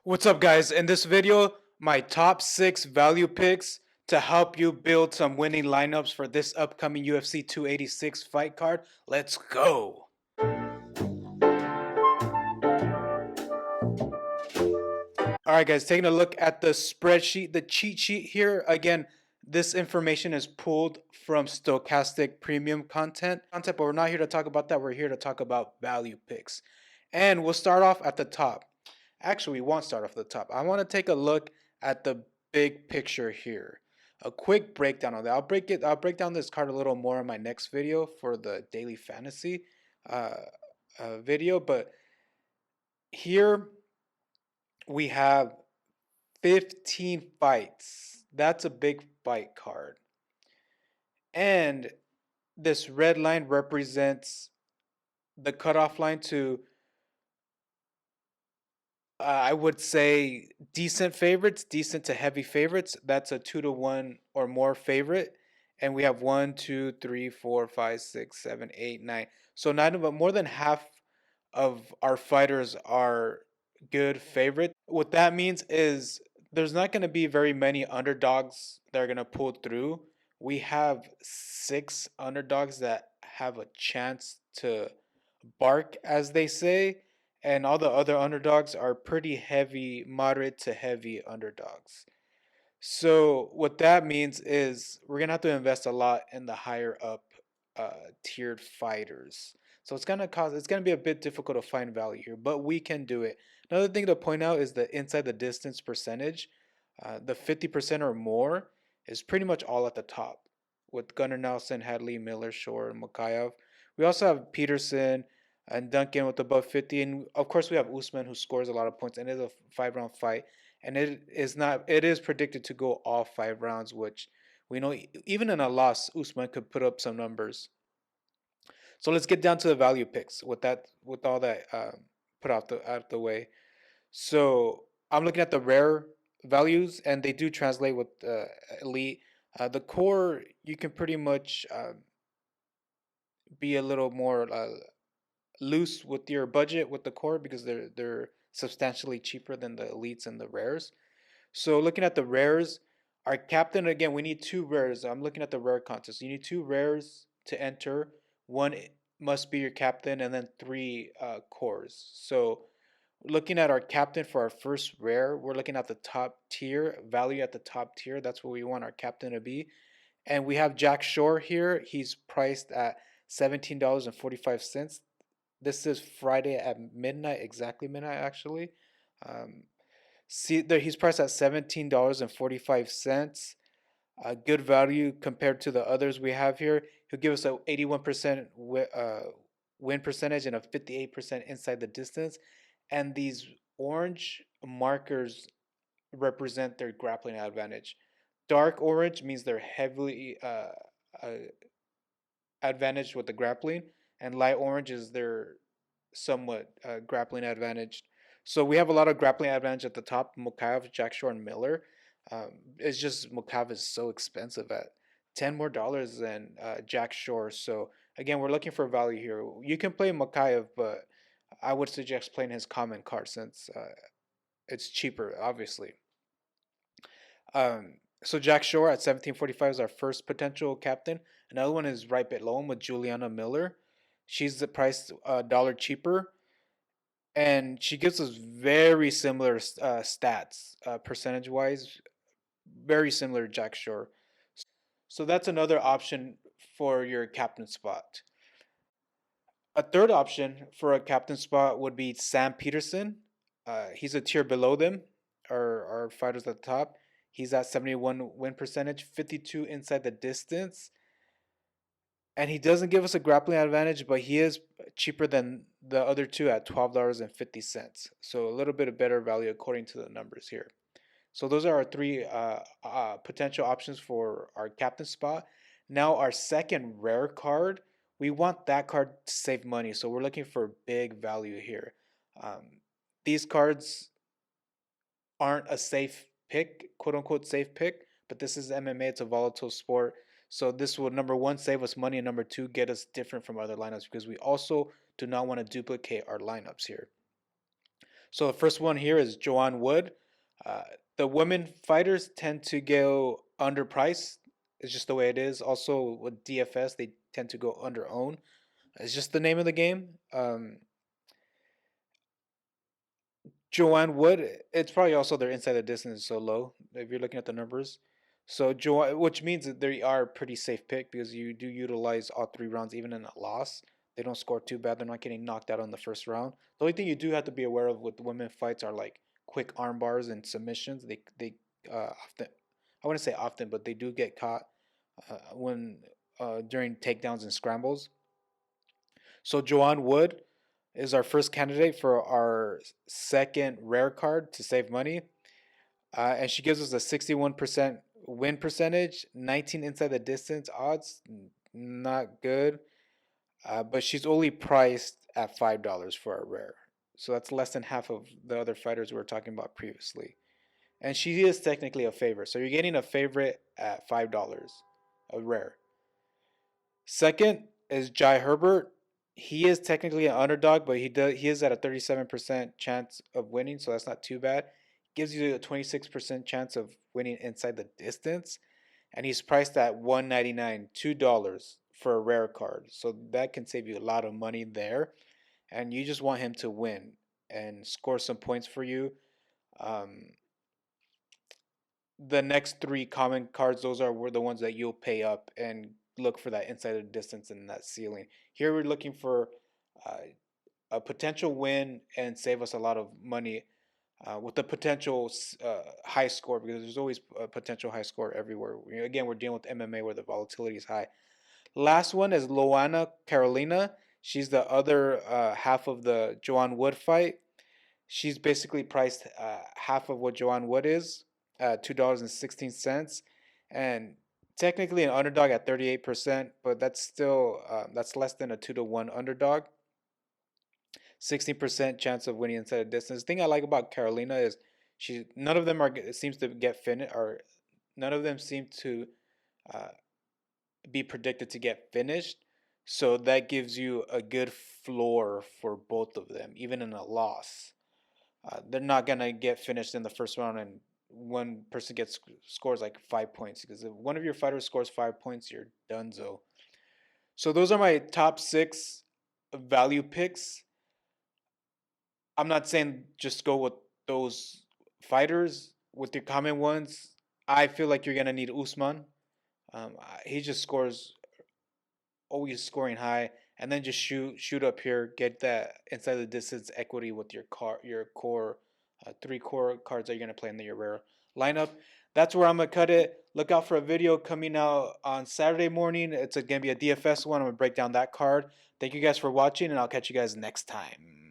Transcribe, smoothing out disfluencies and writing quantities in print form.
What's up, guys? In this video, my top 6 value picks to help you build some winning lineups for this upcoming UFC 286 fight card. Let's go! Alright, guys, taking a look at the spreadsheet, the cheat sheet here. Again, this information is pulled from Stochastic Premium content, but we're not here to talk about that. We're here to talk about value picks. And we'll start off at the top. Actually, we won't start off at the top. I want to take a look at the big picture here. A quick breakdown on that. I'll break down this card a little more in my next video for the daily fantasy uh, video. But here we have 15 fights. That's a big fight card. And this red line represents the cutoff line to I would say decent favorites, decent to heavy favorites. That's a 2-1 or more favorite. And we have 1, 2, 3, 4, 5, 6, 7, 8, 9. So nine of more than half of our fighters are good favorites. What that means is there's not going to be very many underdogs that are going to pull through. We have 6 underdogs that have a chance to bark, as they say, and all the other underdogs are pretty heavy, moderate to heavy underdogs. So what that means is we're gonna have to invest a lot in the higher up tiered fighters. So it's gonna be a bit difficult to find value here, but we can do it. Another thing to point out is the inside the distance percentage. The 50% or more is pretty much all at the top with Gunnar Nelson, Hadley, Miller, Shore, and Makayev. We also have Peterson and Duncan with above 50, and of course we have Usman who scores a lot of points and it is a 5-round fight, and it is predicted to go all 5 rounds, which we know even in a loss Usman could put up some numbers. So let's get down to the value picks with all that put out the way. So I'm looking at the rare values, and they do translate with elite. The core you can pretty much be a little more loose with your budget with the core because they're substantially cheaper than the elites and the rares. So looking at the rares, our captain again, we need 2 rares. I'm looking at the rare contest. You need 2 rares to enter. One must be your captain, and then 3 cores. So looking at our captain for our first rare, we're looking at the top tier value at the top tier. That's what we want our captain to be. And we have Jack Shore here. He's priced at $17.45. This is Friday at midnight, exactly midnight actually. Um, See there, he's priced at $17.45. Good value compared to the others we have here. He'll give us a 81% win percentage and a 58% inside the distance. And these orange markers represent their grappling advantage. Dark orange means they're heavily uh, advantaged with the grappling, and light orange is their somewhat grappling advantage. So we have a lot of grappling advantage at the top. Mukav, Jack Shore, and Miller. It's just Mukav is so expensive at $10 more than Jack Shore. So again, we're looking for value here. You can play Makayev, but I would suggest playing his common card since it's cheaper, obviously. So Jack Shore at 1745 is our first potential captain. Another one is right below him with Juliana Miller. She's the price a dollar cheaper, and she gives us very similar stats percentage wise, very similar to Jack Shore. So that's another option for your captain spot. A third option for a captain spot would be Sam Peterson. He's a tier below them, our fighters at the top. He's at 71 win percentage, 52 inside the distance. And he doesn't give us a grappling advantage, but he is cheaper than the other two at $12.50. So a little bit of better value according to the numbers here. So those are our 3 potential options for our captain spot. Now our second rare card, we want that card to save money. So we're looking for big value here. These cards aren't a safe pick, quote unquote safe pick, but this is MMA. It's a volatile sport. So this will, number one, save us money, and number two, get us different from other lineups because we also do not want to duplicate our lineups here. So the first one here is Joanne Wood. Uh, the women fighters tend to go underpriced. It's just the way it is. Also with DFS, they tend to go under own. It's just the name of the game. Joanne Wood, it's probably also their inside the distance is so low if you're looking at the numbers. So Joanne, which means that they are a pretty safe pick because you do utilize all 3 rounds even in a loss. They don't score too bad. They're not getting knocked out on the first round. The only thing you do have to be aware of with women fights are like quick arm bars and submissions. They often, I wouldn't say often, but they do get caught when during takedowns and scrambles. So Joanne Wood is our first candidate for our second rare card to save money. And she gives us a 61% win percentage, 19 inside the distance odds. Not good. But she's only priced at $5 for a rare. So that's less than half of the other fighters we were talking about previously. And she is technically a favorite. So you're getting a favorite at $5, a rare. Second is Jai Herbert. He is technically an underdog, but he is at a 37% chance of winning, so that's not too bad. Gives you a 26% chance of winning inside the distance, and he's priced at $199, $2 for a rare card. So that can save you a lot of money there, and you just want him to win and score some points for you. Um, the next 3 common cards, those were the ones that you'll pay up and look for that inside of distance and that ceiling. Here we're looking for uh, a potential win and save us a lot of money with the potential high score, because there's always a potential high score everywhere. Again, we're dealing with MMA where the volatility is high. Last one is Loana Carolina. She's the other half of the Joanne Wood fight. She's basically priced half of what Joanne Wood is, $2.16, and technically an underdog at 38%, but that's still that's less than a 2-to-1 underdog. 16% chance of winning inside a distance. The thing I like about Carolina is she none of them are seems to get finished, or none of them seem to uh, be predicted to get finished. So that gives you a good floor for both of them, even in a loss. They're not gonna get finished in the first round, and one person gets scores like 5 points, because if one of your fighters scores 5 points, you're donezo. So those are my top 6 value picks. I'm not saying just go with those fighters. With your common ones, I feel like you're gonna need Usman. He just scores, always scoring high, and then just shoot up here, get that inside the distance equity with your core 3 core cards that you're gonna play in your rare lineup. That's where I'm gonna cut it. Look out for a video coming out on Saturday morning. It's gonna be a DFS one. I'm gonna break down that card. Thank you guys for watching, and I'll catch you guys next time.